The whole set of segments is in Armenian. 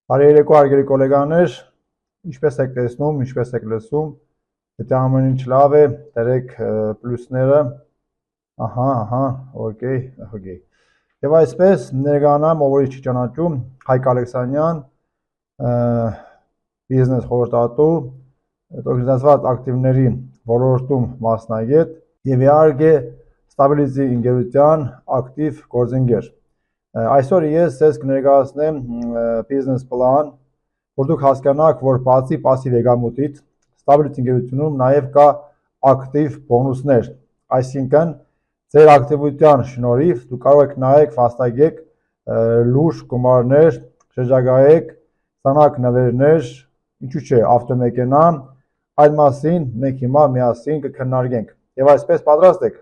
Բարերեկո հարգելի գոլեգաներ, ինչպես եք տեսնում, ինչպես եք լսում, եթե ամեն ինչ լավ է, դրեք պլյուսները, օքեյ, և այսպես ներգանամ, ով չի ճանաչում, Հայկ Ալեքսանյան, բիզնես խորհրդատու, տոքնիզացված ակտիվների ոլորտում մասնագետ և իհարկե Stability ընկերության ակտիվ գործընկեր։ Այսօր ես ձեզ կներկայացնեմ բիզնես պլան, որ դուք հասկանաք, որ բացի պասիվ եկամուտից Stability ընկերությունում նաև կա ակտիվ բոնուսներ, այսինքն ձեր ակտիվության շնորհիվ դուք կարող եք նայեք, վաստակեք լուրջ գումարներ, շրջագայեք, ստանաք նվերներ, ինչու՞ չէ, ավտոմեքենա, այդ մասին մենք հիմա միասին կքննարկենք։ Եվ այսպես պատրաստ եք։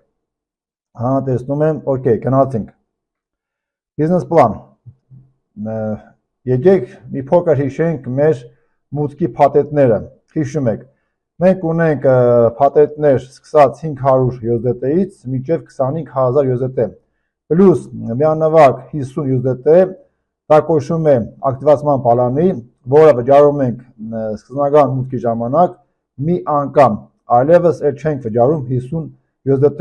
Տեսնում եմ, օքեյ, գնացինք։ Բիզնես պլան։ Եկեք մի փոքր հիշենք մեր մուտքի փաթեթները։ Հիշում եք, մենք ունենք փաթեթներ սկսած 500 USDT-ից մինչև 25000 USDT, պլյուս միանվագ 50 USDT, դա կոչվում է ակտիվացման պլանի, որը վճարում ենք սկզբնական մուտքի ժամանակ մի անգամ, այլևս չենք վճարում 50 USDT,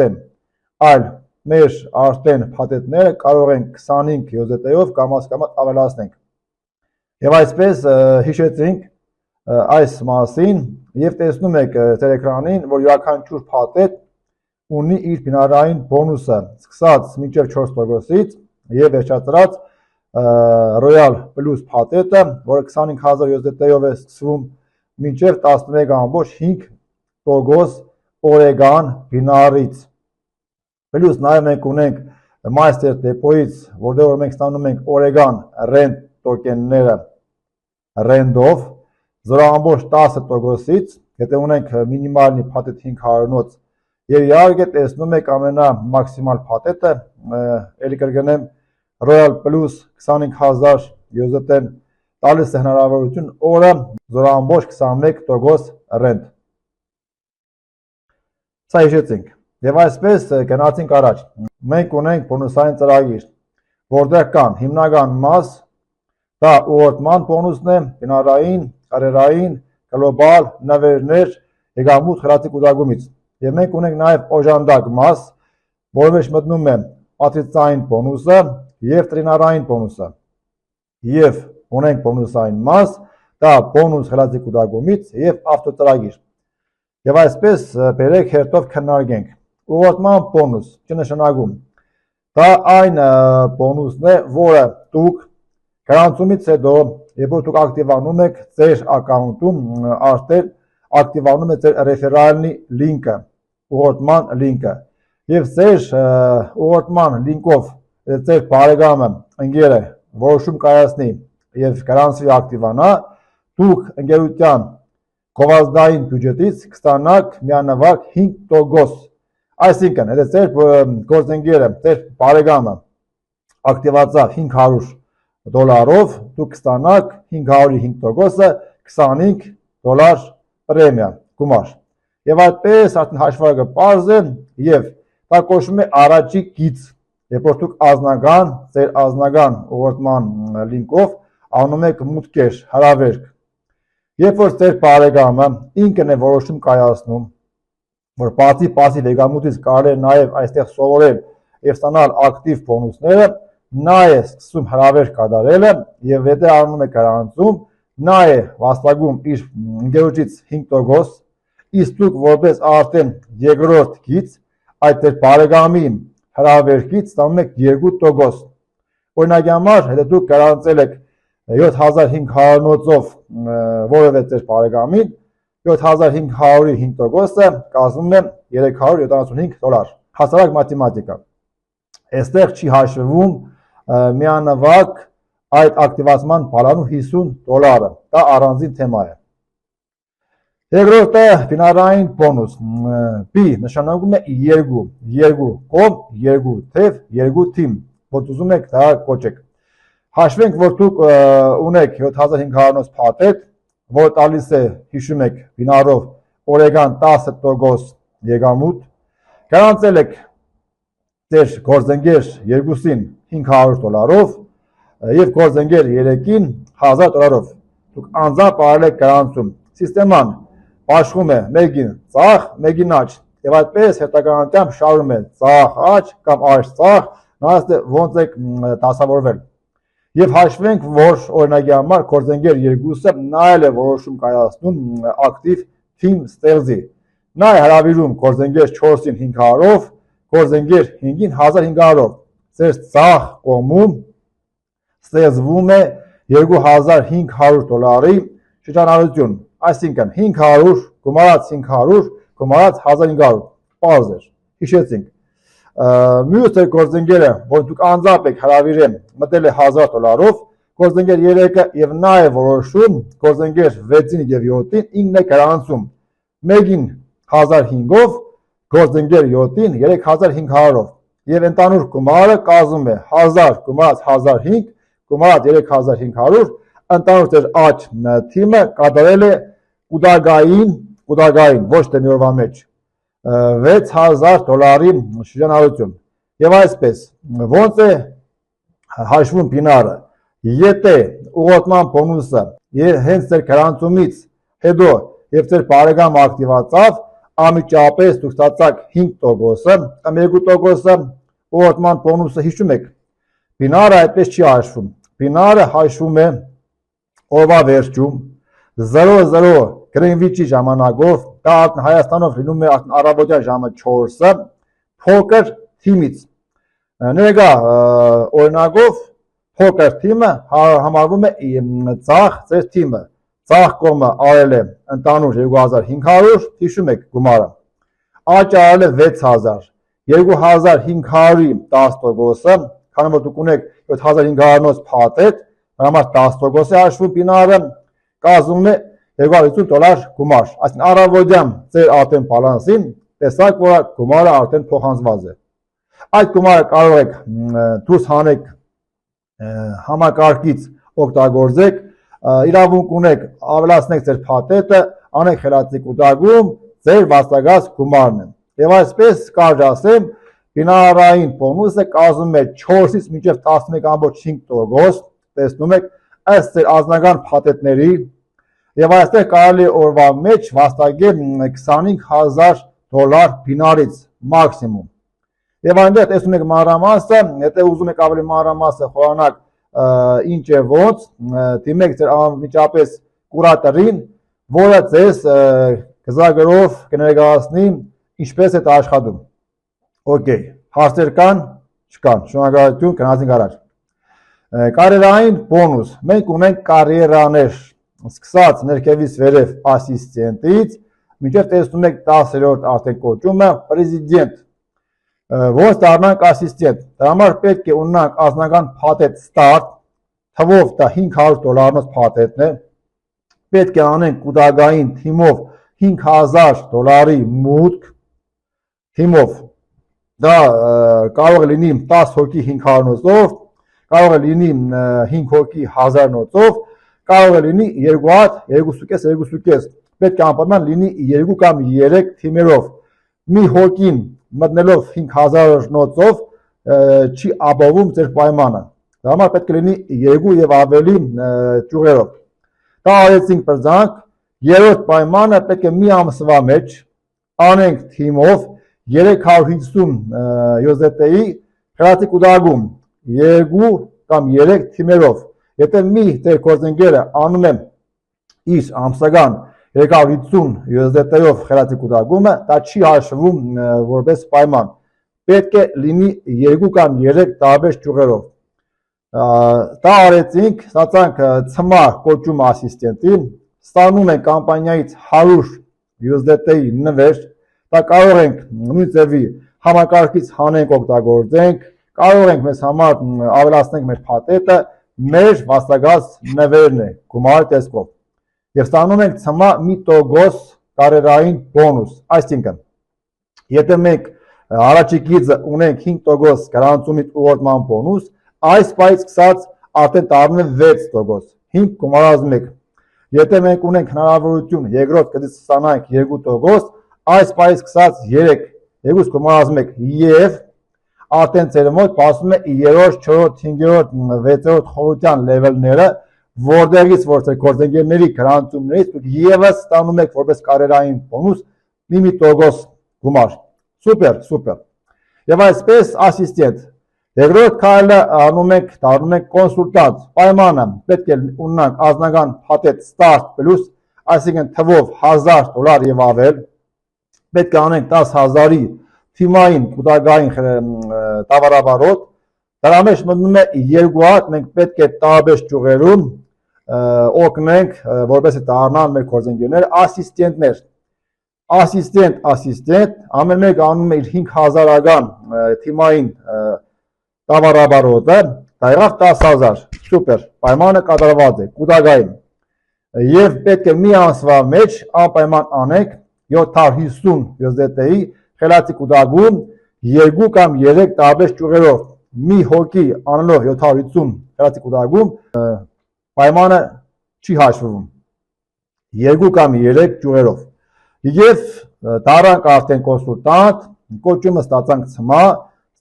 այլ մեր արդեն փաթեթները կարող են 25 USDT-ով կամաց ավելացնենք։ Եվ այսպես հիշեցինք այս մասին և տեսնում եք ձեր էկրանին, որ յուրաքանչյուր փաթեթ ունի իր բնարային բոնուսը, սկսած մինչև 4%-ից և վերջացրած Royal Plus փաթեթը, որը 25000 USDT-ով է սկսվում մինչև 11.5% օրեգան բինարից։ Պլյուս նաև մենք ունենք Master Depot-ից, որտեղ մենք ստանում ենք օրեգան rent տոկենները rent-ով 0.10%-ից, եթե ունենք մինիմալնի փաթեթ 500-նոց և իհարկե տեսնում եք ամենամաքսիմալ փաթեթը, էլի կրկնեմ Royal Plus 25000 USDT-ն տալիս է հնարավորություն օրը 0.21% rent։ Սա հիշեցինք։ Եվ այսպես գնացինք առաջ։ Մենք ունենք բոնուսային ծրագիր, որտեղ կան հիմնական մաս, դա ուղղորդման բոնուսն է, բինարային, կարիերային, գլոբալ, նվերներ, եկամուտ խրատի կուտակումից։ Եվ մենք ունենք նաև օժանդակ մաս, որի մեջ մտնում է պատրիցային բոնուսը և տրինարային բոնուսը։ Եվ ունենք բոնուսային մաս, դա բոնուս խրատի կուտակումից և ավտոծրագիր։ Եվ այսպես բերեք հերթով քննարկենք։ Ուղղորդման բոնուս, չնշանակում, դա այն բոնուսն է, որը դուք գրանցումից հետո, երբ որ դուք ակտիվանում եք ձեր ակաունտում, արդեն ակտիվանում է ձեր ռեֆերալնի լինկը, ուղղորդման լինկը, և ձեր ուղղորդման լինկով ձեր բարեկամը, ընկերը որոշում կայացնի և գրանցվի ակտիվանա, դուք ընկերության գովազդային բյուջետից կստանաք միանվագ 5%։ Այսինքն, եթե ձեր գործընկերը, ձեր բարեկամը ակտիվացավ $500, դուք կստանաք 500-ի 5%-ը $25 պրեմիա գումար։ Եվ այդպես արդեն հաշվարկը պարզ է և դա կոչվում է առաջի գիծ, երբ որ դուք ձեր անձնական ուղղորդման լինկով անում եք մուտքեր, հրավերք։ Երբ որ ձեր բարեկամը ինքն է որոշում կայացնում, որ բացի պասիվ եկամուտից կարելի է նաև այստեղ սովորել և ստանալ ակտիվ բոնուսները, նա է սկսում հրավեր կատարելը և եթե անում է գրանցում, նա է վաստակում իր ընկերոջից 5%, իսկ դուք որպես արդեն երկրորդ գիծ այդ ձեր բարեկամի հրավերքից ստանում եք 2%։ Օրինակի համար, եթե դուք գրանցել եք 7500-նոցով որևէ ձեր բարեկամին, 7500-ի 5%-ը կազմում է $375։ Հասարակ մաթեմատիկա։ Այստեղ չի հաշվվում միանվագ այդ ակտիվացման պլանու $50, դա առանձին թեմա է։ Երկրորդը բինարային բոնուս, B նշանակում է երկու կողմ, երկու թև, երկու թիմ, որ ուզում եք դա կոչեք։ Հաշվենք, որ դուք ունեք 7500-նոց փաթեթ, որ տալիս է, հիշում եք, բինարով օրեգան 10% եկամուտ, գրանցել եք ձեր գործընկեր երկուսին $500, եւ գործընկեր 3-ին $1000։ Դուք անձամբ արել եք գրանցում։ Սիստեման աշխում է մեկին ծախ, մեկին աճ։ Եվ այդպես հետագայությամբ շարում է ծախ, աճ կամ աճ, ծախ, նայած ոնց եք դասավորվել։ Եվ հաշվենք, որ օրինակի համար գործընկեր 2-ը նայել է որոշում կայացնում ակտիվ թիմ ստեղծի։ Նա է հրավիրում գործընկեր 4-ին 500-ով, գործընկեր 5-ին 1500-ով։ Ձեր ծախ կողմում ստեղծվում է $2500 շրջանառություն, այսինքն 500 գումարած 500 գումարած 1500, պարզ էր, հիշեցինք։ Մյուս գործընկերը, որ դուք անձամբ եք հրավիրել, մտել է $1000, գործընկեր 3-ը եւ նա է որոշում, գործընկեր 6-ին եւ 7-ին ինքն է գրանցում, մեկին 1500-ով, գործընկեր 7-ին 3500-ով եւ ընդհանուր գումարը կազմում է 1000 գումարած 1005 գումարած 3500, ընդհանուր ձեր աճ թիմը կատարել է կուտակային, ոչ թե մի օրվա մեջ $6000 շրջանառություն։ Եվ այսպես, ոնց է հաշվում բինարը, եթե ուղղորդման բոնուսը հենց ձեր գրանցումից հետո եւ ձեր բարեկամ ակտիվացավ, անմիջապես դուք ստացաք 5%-ը կամ 2%-ը ուղղորդման բոնուսը, հիշում եք, բինարը այդպես չի հաշվում։ Բինարը հաշվում է օրվա վերջում 00 Գրինվիչի ժամանակով, դա Հայաստանով լինում է առավոտյան ժամը 4-ը, փոքր թիմից։ Ներկա օրինակով փոքր թիմը համարվում է ծախ ձեր թիմը։ Ծախ կողմը արել է ընդհանուր 2500, հիշում եք գումարը։ Աճ արել է 6000, 2500-ի 10%-ը, քանի որ դուք ունեք 7500-նոց փաթեթ, համար 10% է հաշվում բինարը, կազմում է $250 գումար, այսինքն առավոտյան ձեր արդեն բալանսին տեսակ, որ գումարը արդեն փոխանցված է։ Այդ գումարը կարող եք դուրս հանեք համակարգից օգտագործեք, իրավունք ունեք ավելացնեք ձեր փաթեթը, անեք խելացի կուտակում, ձեր վաստակած գումարն է։ Եվ այսպես կարճ ասեմ, բինարային բոնուսը կազմում է 4-ից մինչև 11.5%, տեսնում եք, ըստ ձեր անձնական փաթեթների, եւ այստեղ կարելի է օրվա մեջ վաստակել $25000 բինարից մաքսիմում։ Եվ այնտեղ տեսնում եք մանրամասը, եթե ուզում եք ավելի մանրամասը խորանալ ինչ է ոնց, դիմեք ձեր անմիջապես կուրատորին, որը ձեզ գծագրով կներկայացնի ինչպես է դա աշխատում։ Okay, հարցեր կան, չկան, շնորհակալություն, գնացինք առաջ։ Կարիերային բոնուս, մենք ունենք կարիերաներ, սկսած ներքևից վերև ասիստենտից, մինչև տեսնում եք 10-րդ արդեն կոչումը պրեզիդենտ, ոնց դառնանք ասիստենտ, դրա համար պետք է ունենանք անձնական փաթեթ ստարտ, թվով դա $500 փաթեթն է, պետք է անենք կուտակային թիմով $5000 մուտք, թիմով, դա կարող է լինի 10 հոգի 500-նոցով, կարող է լինի 5 հոգի 1000-նոցով, կարող է լինի 2 հատ, 2.5, պետք է անպայման լինի 2 կամ 3 թիմերով, մի հոգին մտնելով 5000-նոցով չի ապահովում ձեր պայմանը, դա համար պետք է լինի 2 եւ ավելի ճյուղերով, դա արեցինք պրձանք, երրորդ պայմանը պետք է մի ամսվա մեջ անենք թիմով 350 USDT-ի խելացի կուտակում 2 կամ 3 թիմերով, եթե մի ձեր գործընկերը անում է իր ամսական 350 USDT-ով խելացի կուտակումը, դա չի հաշվում որպես պայման, պետք է լինի 2 կամ 3 տարբեր ճյուղերով։ Դա արեցինք, ստացանք ՑՄ կոչում ասիստենտի, ստանում ենք կամպանիայից 100 USDT-ի նվեր, դա կարող ենք նույն ձևի համակարգից հանենք օգտագործենք, կարող ենք մեզ համար ավելացնենք մեր փաթեթը, մեր վաստակած նվերն է գումարի տեսքով։ Եվ ստանում ենք ՑՄ 1% կարիերային բոնուս, այսինքն, եթե մենք առաջի գիծը ունենք 5% գրանցումից ուղղորդման բոնուս, այս պայից սկսած արդեն դառնում է 6%, 5 գումարած 1։ Եթե մենք ունենք հնարավորություն երկրորդ գծից ստանանք 2%, այս պայից սկսած 3, 2 գումարած 1 եւ արդեն ձեր մոտ ասում է 3-րդ, 4-րդ, 5-րդ, 6-րդ խորհրդյան լեվելները, որտեղից որ ձեր գործընկերների գրանցումներից դուք եւս ստանում եք որպես կարիերային բոնուս մի տոկոս գումար։ Սուպեր։ Եվ այսպես ասիստենտ։ Երկրորդ քայլը անում եք, դառնում եք կոնսուլտանտ։ Պայմանը պետք է ունենանք անձնական փաթեթ Start Plus, այսինքն թվով $1000 եւ ավել։ Պետք է անենք 10,000-ի թիմային կուտակային տավարաբարոտ։ Դրա մեջ մտնում է 2 հատ, մենք պետք է տարբեր ճյուղերում օգնենք, որպեսզի դառնան մեր գործընկերներ ասիստենտներ։ Ասիստենտ, ամեն մեկը անում է իր 5,000-ական թիմային տավարաբարոտը, դա եղավ 10,000, սուպեր, պայմանը կատարված է, կուտակային։ Եվ պետք է մի ամսվա մեջ անպայման անենք 750 USDT-ի խելացի կուտակում 2 կամ 3 տարբեր ճյուղերով։ Մի հոգի անելով 750 խելացի կուտակում պայմանը չի հաշվվում 2 կամ 3 ճյուղերով։ Եվ դառանք արդեն կոնսուլտանտ, կոչումը ստացանք ցմա,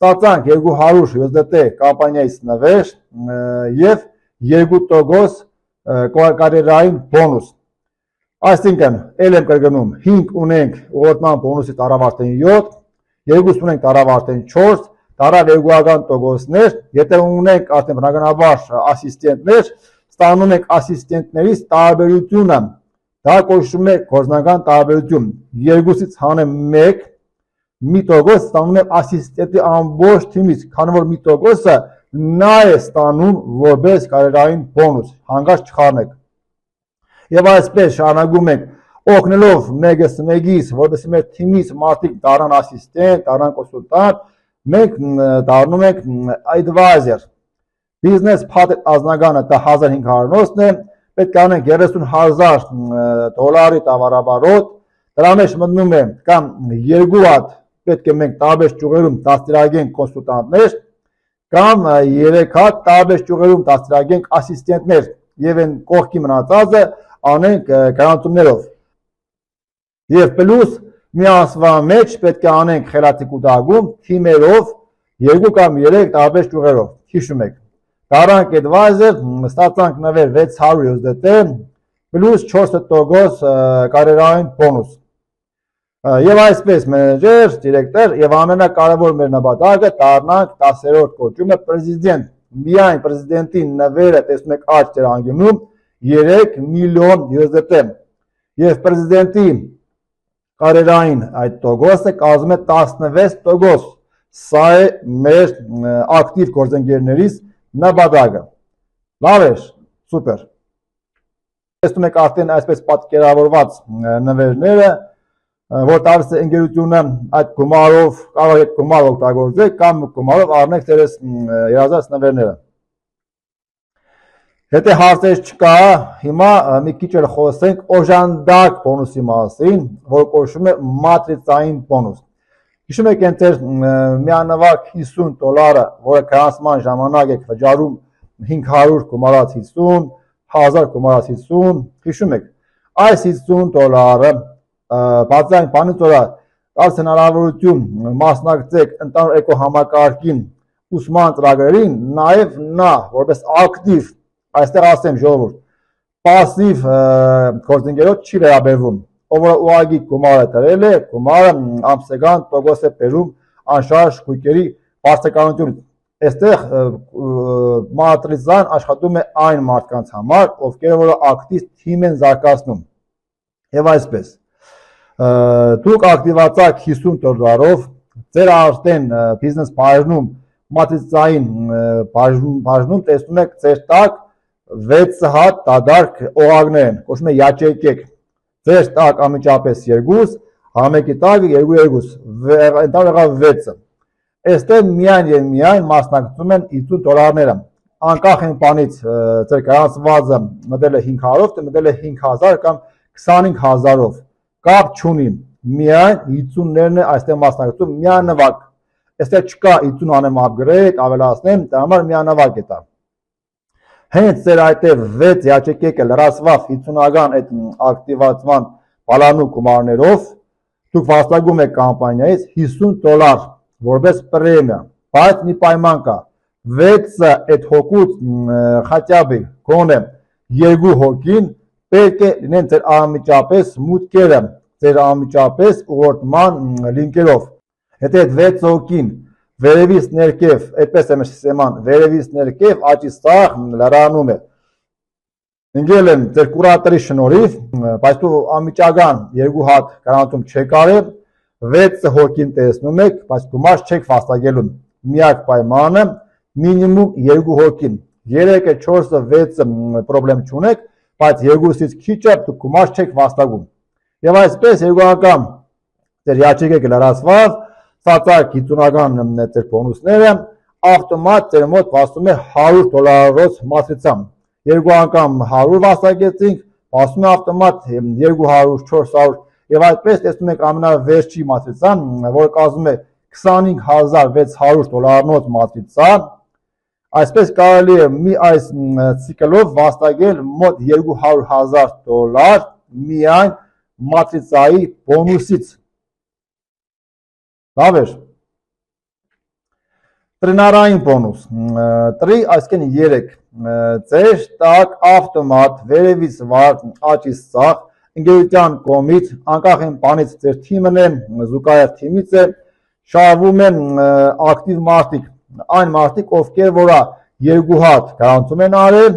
ստացանք 200 USDT կամպանիայից նվեր եւ 2% կարիերային բոնուս։ Այսինքն, ել եմ կրկնում, 5 ունենք ուղղորդման բոնուսի տարավարտեն 7, 2 ունենք տարավարտեն 4, տարավ 2-ական տոկոսներ, եթե ունենք արդեն բնականաբար ասիստենտներ, ստանում ենք ասիստենտներից տարբերությունը, դա կոչվում է գործնական տարբերություն, 2-ից հանեմ 1, մի տոկոս ստանում եմ ասիստենտի ամբողջ թիմից, քանի որ մի տոկոսը նա է ստանում որպես կարիերային բոնուս, հանկարծ չխառնեք։ Եվ այսպես շարունակում ենք օգնելով մեկից, որպեսզի մեր թիմից մարդիկ դառնան ասիստենտ, դառնան կոնսուլտանտ, մենք դառնում ենք advisor։ Բիզնես փաթեթ ազնագանը դա 1500-ն է, պետք է անենք $30,000 տավարաբարոտ, դրա մեջ մտնում է կամ 2 հատ պետք է մենք տարբեր ճյուղերում դաստիարակենք կոնսուլտանտներ, կամ 3 հատ տարբեր ճյուղերում դաստիարակենք ասիստենտներ, եւ այն կողքի մնացածը անենք գրանցումներով։ Եվ պլյուս մի ամսվա մեջ պետք է անենք խելացի կուտակում թիմերով 2 կամ 3 տարբեր ճյուղերով։ Հիշում եք։ Դառանք advisor, ստացանք նվեր 600 USDT, պլյուս 4% կարիերային բոնուս։ Եվ այսպես մենեջեր, դիրեկտոր եւ ամենակարևոր մեր նպատակը դառնանք 10-րդ կոչումը պրեզիդենտ։ Միայն պրեզիդենտի նվերը տեսնում եք աճ դեր անկյունում 3 միլիոն USDT։ Եվ պրեզիդենտի կարիերային այդ տոկոսը կազմում է 16%։ Սա է մեր ակտիվ գործընկերներից նպատակը։ Լավ է, սուպեր։ Տեսնում եք արդեն այսպես պատկերավորված նվերները, որ տալիս է ընկերությունը այդ գումարով կարող եք գումար օգտագործել կամ գումարով առնեք ձեր երազած նվերները։ Եթե հարցեր չկա, հիմա մի քիչ էլ խոսենք օժանդակ բոնուսի մասին, որ կոչվում է մատրիցային բոնուս։ Հիշում եք այն ձեր միանվագ $50, որը գրանցման ժամանակ եք վճարում 500 գումարած 50, 1000 գումարած 50, հիշում եք։ Այս $50-ը բացի այն բանից որ տալիս հնարավորություն մասնակցեք ընդհանուր էկոհամակարգին ուսման ծրագրերին, նաև նա որպես ակտիվ, այստեղ ասեմ ժողովուրդ, պասիվ գործընկերոջ չի վերաբերվում, ով որ ուղղակի գումարը դրել է, գումարը ամսական տոկոս է բերում անշարժ գույքերի բարձրականությունից։ Այստեղ մատրիցան աշխատում է այն մարդկանց համար, ովքեր որ ակտիվ թիմ են զարգացնում։ Եվ այսպես դուք ակտիվացաք $50-ով, ձեր արդեն բիզնես բաժնում մատրիցային բաժնում տեսնում եք ձեր տակ 6 հատ դադարք օղակներ են, կոչվում է յաճեկեք։ Ձեր տակ ամիջապես 2, համեկի տակ 2, ընդհանուր եղավ 6-ը։ Այստեղ միայն եւ միայն մասնակցում են $50-ները։ Անկախ այն բանից ձեր գրանցվածը մտել է 500-ով, թե մտել է 5000 կամ 25000-ով։ Կապ չունի, միայն 50-ներն է այստեղ մասնակցում միանվագ։ Այստեղ չկա 50 անեմ upgrade, ավելացնեմ, դա համար միանվագ է դա։ Հենց ձեր այդտեղ 6 յաճեկեկը լրացված 50-ական այդ ակտիվացման բալանու գումարներով դուք վաստակում եք կամպանիայից $50 որպես պրեմիա։ բայց մի պայման կա, 6 այդ հոգուց խաչյաբի գոնե 2 հոգին պետք է լինեն ձեր անմիջապես մուտքերը, ձեր անմիջապես ուղղորդման լինկերով։ Եթե այդ 6 հոգին վերևից ներքև, այդպես է մեր սիստեման, վերևից ներքև աճի սաղ լրանում է։ Ընկել եմ ձեր կուրատորի շնորհիվ, բայց դու անմիջական 2 հատ գրանցում չեք արել, 6 հոգին տեսնում եք, բայց գումար չեք վաստակելու։ Միակ պայմանը մինիմում 2 հոգին, 3-ը, 4-ը, 6-ը պրոբլեմ չունեք, բայց 2-ից քիչը դուք գումար չեք վաստակում։ Եվ այսպես 2 անգամ ձեր յաճիկը լրացված, ծածակ 50-ական ձեր բոնուսները ավտոմատ ձեր մոտ վաստում է $100 մատրիցամ։ 2 անգամ 100 վաստակեցինք, ասում է ավտոմատ 200, 400 եւ այդպես տեսնում եք ամենավերջի մատրիցան, որը կազմում է $25600 մատրիցա, այսպես կարելի է մի այս ցիկլով վաստակել մոտ $200,000 միայն մատրիցայի բոնուսից։ Լավ է։ Տրինարային բոնուս, տրի, այսինքն 3, ձեր տակ ավտոմատ վերևից վար աճի սաղ, ընկերության կողմից, անկախ այն բանից ձեր թիմն է, զուգահեռ թիմից է, շարվում են ակտիվ մարդիկ, այն մարդիկ, ովքեր որը 2 հատ գրանցում են արել,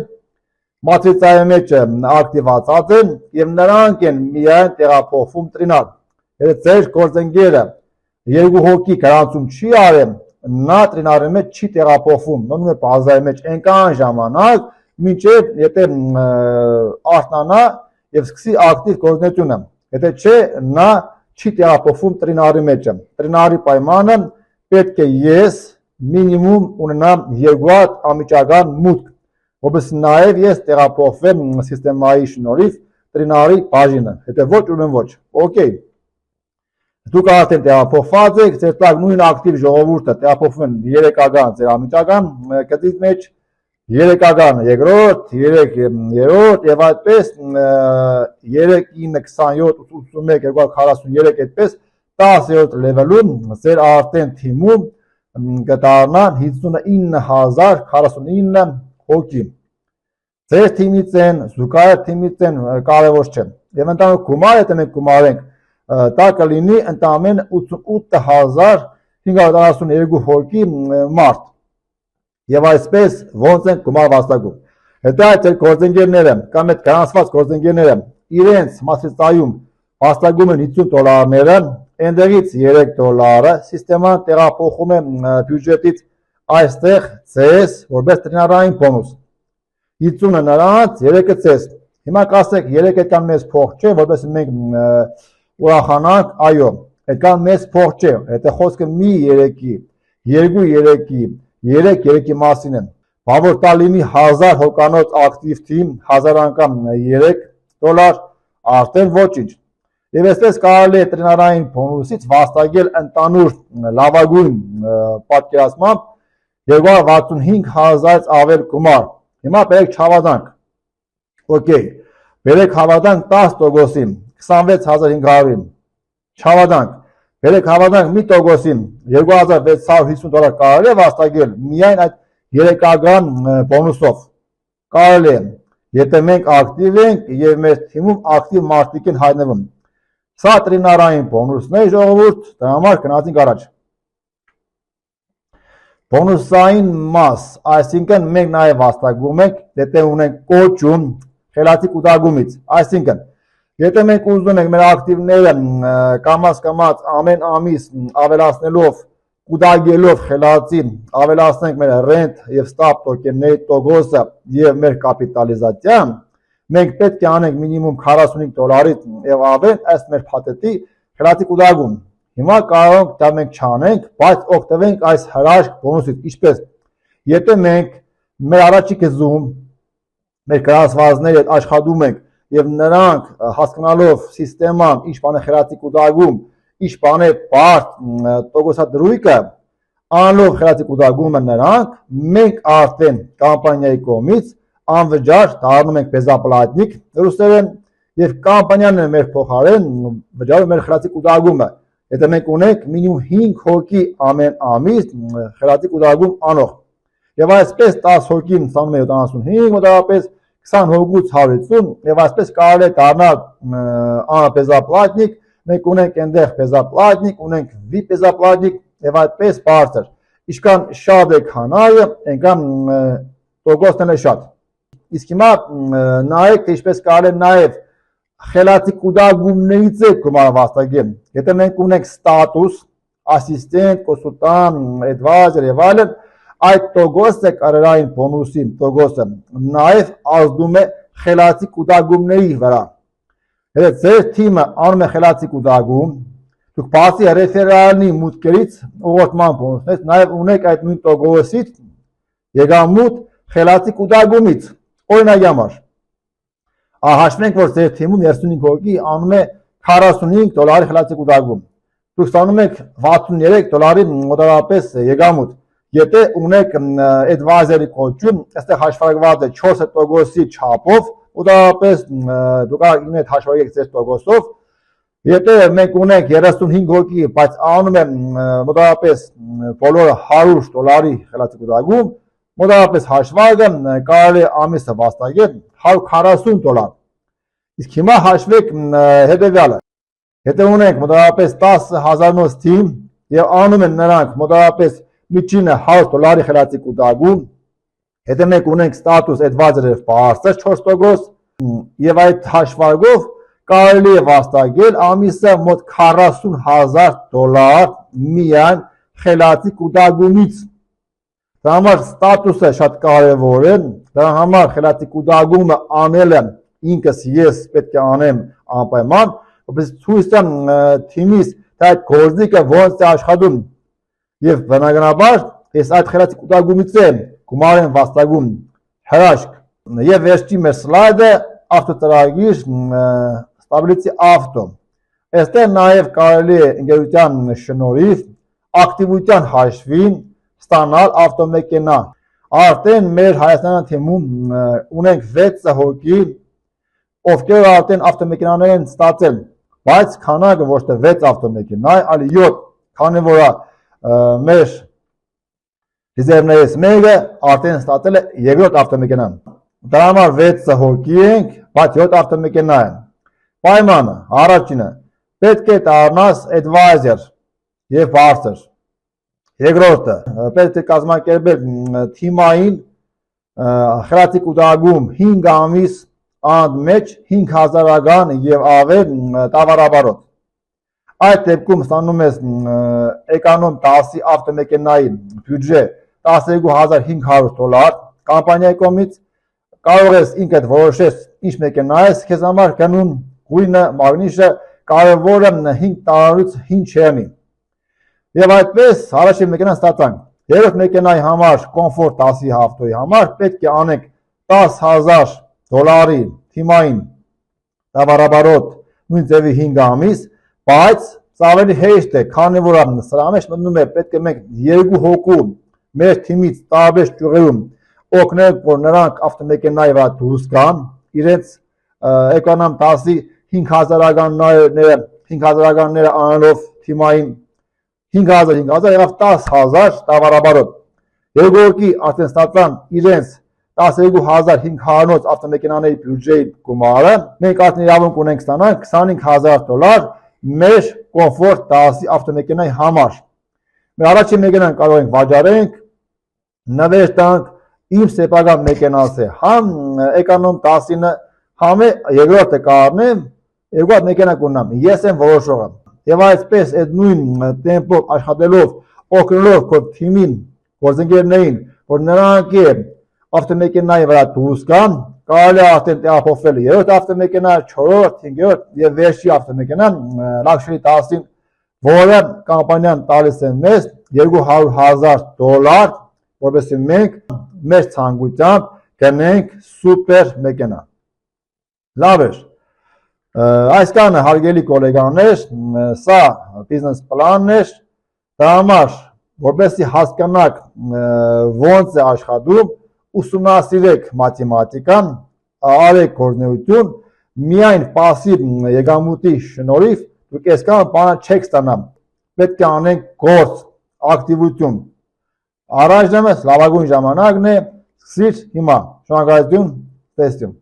մատրիցայի մեջ ակտիվացած են եւ նրանք են միայն տեղափոխվում տրինար։ Եթե ձեր գործընկերը 2 հոգի գրանցում չի արել, նա տրինարի մեջ չի տեղափոխվում, մնում է բազայի մեջ այնքան ժամանակ, մինչև եթե արթնանա եւ սկսի ակտիվ գործունեությունը։ Եթե չէ, նա չի տեղափոխվում տրինարի մեջ։ Տրինարի պայմանը պետք է ես մինիմում ունենամ 2 հատ անմիջական մուտք, որովհետեւ նաեւ ես տեղափոխվեմ սիստեմայի շնորհիվ տրինարի բաժինը։ Եթե ոչ, ուրեմն ոչ։ Okay։ Դուք արդեն տեղափոխված եք, ձեր տակ նույն ակտիվ ժողովուրդը տեղափոխվում են 3-ական ձեր անմիջական գծից մեջ, 3-ական երկրորդ, 3-րդ եւ այդպես 3, 9, 27, 81, 243 այդպես 10-րդ լեվելում ձեր արդեն թիմում կդառնան 59049 հոգի։ Ձեր թիմից են, զուգահեռ թիմից են, կարևոր չէ։ Եվ ընդհանուր գումարը եթե մենք գումարենք դա կլինի ընդամենը 88592 հոգի մարդ։ Եվ այսպես ոնց են գումար վաստակում։ Հետո այդ գործընկերները կամ այդ գրանցված գործընկերները իրենց մատրիցայում վաստակում են $50-ները, այնտեղից $3, սիստեման տեղափոխում է բյուջետից այստեղ ձեզ որպես տրինարային բոնուս։ 50-ը նրանց, 3-ը ձեզ։ Հիմա կասեք 3 այդքան մեծ փող չէ, որպես մենք ուրախանանք, այո, այդքան մեծ փող չէ, եթե խոսքը մի 3-ի, 2 3-ի, 3-ի մասին են։ Բա որ տա լինի 1000 հոկանոց ակտիվ թիմ, 1000 անգամ $3, արդեն ոչինչ։ Եվ այսպես կարելի է տրինարային բոնուսից վաստակել ընդանուր լավագույն պատկերացմամբ 265,000-ից ավել գումար։ Հիմա բերեք չհավատանք։ Okay, բերեք հավատանք 10%-ին, 26500-ին, չհավատանք, բերեք հավատանք մի տոկոսին, $2650 կարելի է վաստակել միայն այդ 3-ական բոնուսով, կարելի է, եթե մենք ակտիվ ենք և մեր թիմում ակտիվ մարդիկ են հայտնվում։ Սա տրինարային բոնուսն է ժողովուրդ, դրա համար գնացինք առաջ։ Բոնուսային մաս, այսինքն մենք նաև վաստակում ենք, եթե ունենք կոչում խելացի կուտակումից, այսինքն եթե մենք ուզում ենք մեր ակտիվները կամաց ամեն ամիս ավելացնելով, կուտակելով խելացի, ավելացնենք մեր ռենտ և ստապ տոկենների տոկոսը և մեր կապիտալիզացիան, մենք պետք է անենք մինիմում $45-ից և ավել այս մեր փաթեթի խելացի կուտակում։ Հիմա կարող դա մենք չանենք, բայց օգտվենք այս հրաշք բոնուսից, ինչպես։ Եթե մենք մեր առաջի գծում, մեր գրանցվածների հետ աշխատում ենք եւ նրանք հասկանալով սիստեման, ինչ բան է խելացի կուտակում, ինչ բան է բարդ տոկոսադրույքը, անալով խելացի կուտակումը նրանք, մենք արդեն կամպանիայի կողմից անվճար դառնում ենք բեզապլատնիկ ռուսերեն եւ կամպանիան է մեր փոխարեն վճարում մեր խելացի կուտակումը Եթե մենք ունենք մինիմում 5 հոգի ամեն ամիս խելացի կուտակում անող, եւ այսպես 10 հոգին ստանում է 75, մոտավորապես 20 հոգուց 150, եւ այսպես կարելի է դառնալ անպեզապլատնիկ, մենք ունենք այնտեղ պեզապլատնիկ, ունենք վիպեզապլատնիկ եւ այդպես բարձր։ Ինչքան շատ է քանայը, այնքան տոկոսն է շատ։ Իսկ հիմա նայեք, թե ինչպես կարելի է նաեւ խելացի կուտակումներից է գումար վաստակել։ Եթե մենք ունենք ստատուս, ասիստենտ, կոնսուլտանտ, էդվայզեր եւ այլն, այդ տոկոսը կարերային բոնուսին տոկոսը նաեւ ազդում է խելացի կուտակումների վրա։ Եթե ձեր թիմը անում է խելացի կուտակում, դուք բացի ռեֆերալի մուտքերից ուղղորդման բոնուսներից նաեւ ունեք այդ նույն տոկոսից եկամուտ խելացի կուտակումից։ Օրինակ համար հաշվենք, որ ձեր թիմում 35 հոգի անում է $45 խելացի կուտակում։ Դուք ստանում եք $63 մոտավորապես եկամուտ։ Եթե ունեք advisor-ի կոչում, այստեղ հաշվարկված է 4% չափով, մոտավորապես դուք ունեք հաշվարկեք ձեր տոկոսով։ Եթե մենք ունենք 35 հոգի, բայց անում է մոտավորապես բոլորը $100 խելացի կուտակում, մոտավորապես հաշվարկը կարելի է ամիսը վաստակել $140։ Իսկ հիմա հաշվեք հետևյալը։ Եթե ունենք մոտավորապես 10,000 թիմ եւ անում են նրանք մոտավորապես միջինը $100 խելացի կուտակում, եթե մենք ունենք ստատուս advisor-ը բարձր 4% եւ այդ հաշվարկով կարելի է վաստակել ամիսը մոտ $40,000 միայն խելացի կուտակումից։ Դրա համար ստատուսը շատ կարևոր է, դրա համար խելացի կուտակումը անելը ինքս ես պետք է անեմ անպայման, որպես ցույց տամ թիմիս, թե այդ գործիքը ոնց է աշխատում։ Եվ բնականաբար ես այդ խելացի կուտակումից եմ գումար եմ վաստակում հրաշք։ Եվ վերջի մեր սլայդը ավտոծրագիր Stability Auto։ Այստեղ նաև կարելի է ընկերության շնորհիվ ակտիվության հաշվին ստանալ ավտոմեքենա։ Արդեն մեր Հայաստանի թիմում ունենք 6 հոգի, ովքեր արդեն ավտոմեքենաներ են ստացել, բայց քանակը ոչ թե 6 ավտոմեքենա, այլ 7, քանի որ մեր ռեզերվներից մեկը արդեն ստացել է երկրորդ ավտոմեքենան։ Դրա համար 6 հոգի ենք, բայց 7 ավտոմեքենա են։ Պայմանը առաջինը պետք է դառնաս advisor եւ բարձր։ Երկրորդը պետք է կազմակերպել թիմային խելացի կուտակում 5 ամիս անմեջ 5,000-ական եւ ավել տավարաբարոտ։ Այդ դեպքում ստանում ես էկոնոմ 10 ավտոմեքենայի բյուջե $12,500 կամպանիայի կողմից, կարող ես ինքդ որոշես ինչ մեքենա ես քեզ համար գնում, գույնը, մագնիսը, կարևորը 5 տարուց 5 չեղնի։ Եվ այդպես առաջին մեքենան ստացանք։ Երրորդ մեքենայի համար, կոմֆորտ 10 ավտոյի համար պետք է անենք $10,000 թիմային տավարաբարոտ նույն ձևի 5 ամիս, բայց ավելի հեշտ է, քանի որ սրա մեջ մտնում է պետք է մենք 2 հոգու մեր թիմից տարբեր ճյուղերում օգնել, որ նրանք ավտոմեքենայի վրա դուրս գան, իրենց էկոնոմ 10-ի 5,000-ականները անելով թիմային 5,000 եղավ 10,000 տավարաբարոտ։ Երկողի արդեն ստացան իրենց 12,500 ավտոմեքենաների բյուջեի գումարը, մենք արդեն իրավունք ունենք ստանալ $25,000 մեր կոմֆորտ 10 ավտոմեքենայի համար։ Մեր առաջին մեքենան կարող ենք վաճառենք, նվեր տանք, իմ սեփական մեքենաս է, համ էկոնոմ 10-ը, համ երկրորդը կառնեմ, երկու հատ մեքենա կունենամ, ես եմ որոշողը։ Եվ այսպես այդ նույն տեմպով աշխատելով, օգնելով քո թիմին, գործընկերներին, որ նրանք ավտոմեքենայի վրա դուրս գան, կարելի է արդեն տեղափոխվել 3-րդ ավտոմեքենա, 4-րդ, 5-րդ եւ վերջի ավտոմեքենան Luxury 10-ին, որը կամպանիան տալիս է մեզ $200,000, որովհետեւ մենք մեր ցանկությամբ գնենք սուպեր մեքենա։ Լավ է։ Այսքանը հարգելի գոլեգաներ, սա բիզնես պլանն է, դրա համար որպեսզի հասկանաք ոնց է աշխատում, ուսումնասիրեք մաթեմատիկան, արեք գործունեություն, միայն պասիվ եկամուտի շնորհիվ դուք այսքան բանը չեք ստանա։ պետք է անենք գործ, ակտիվություն։ Առայժմ լավագույն ժամանակն է, սկսիր հիմա։ Շնորհակալություն, տեսնում։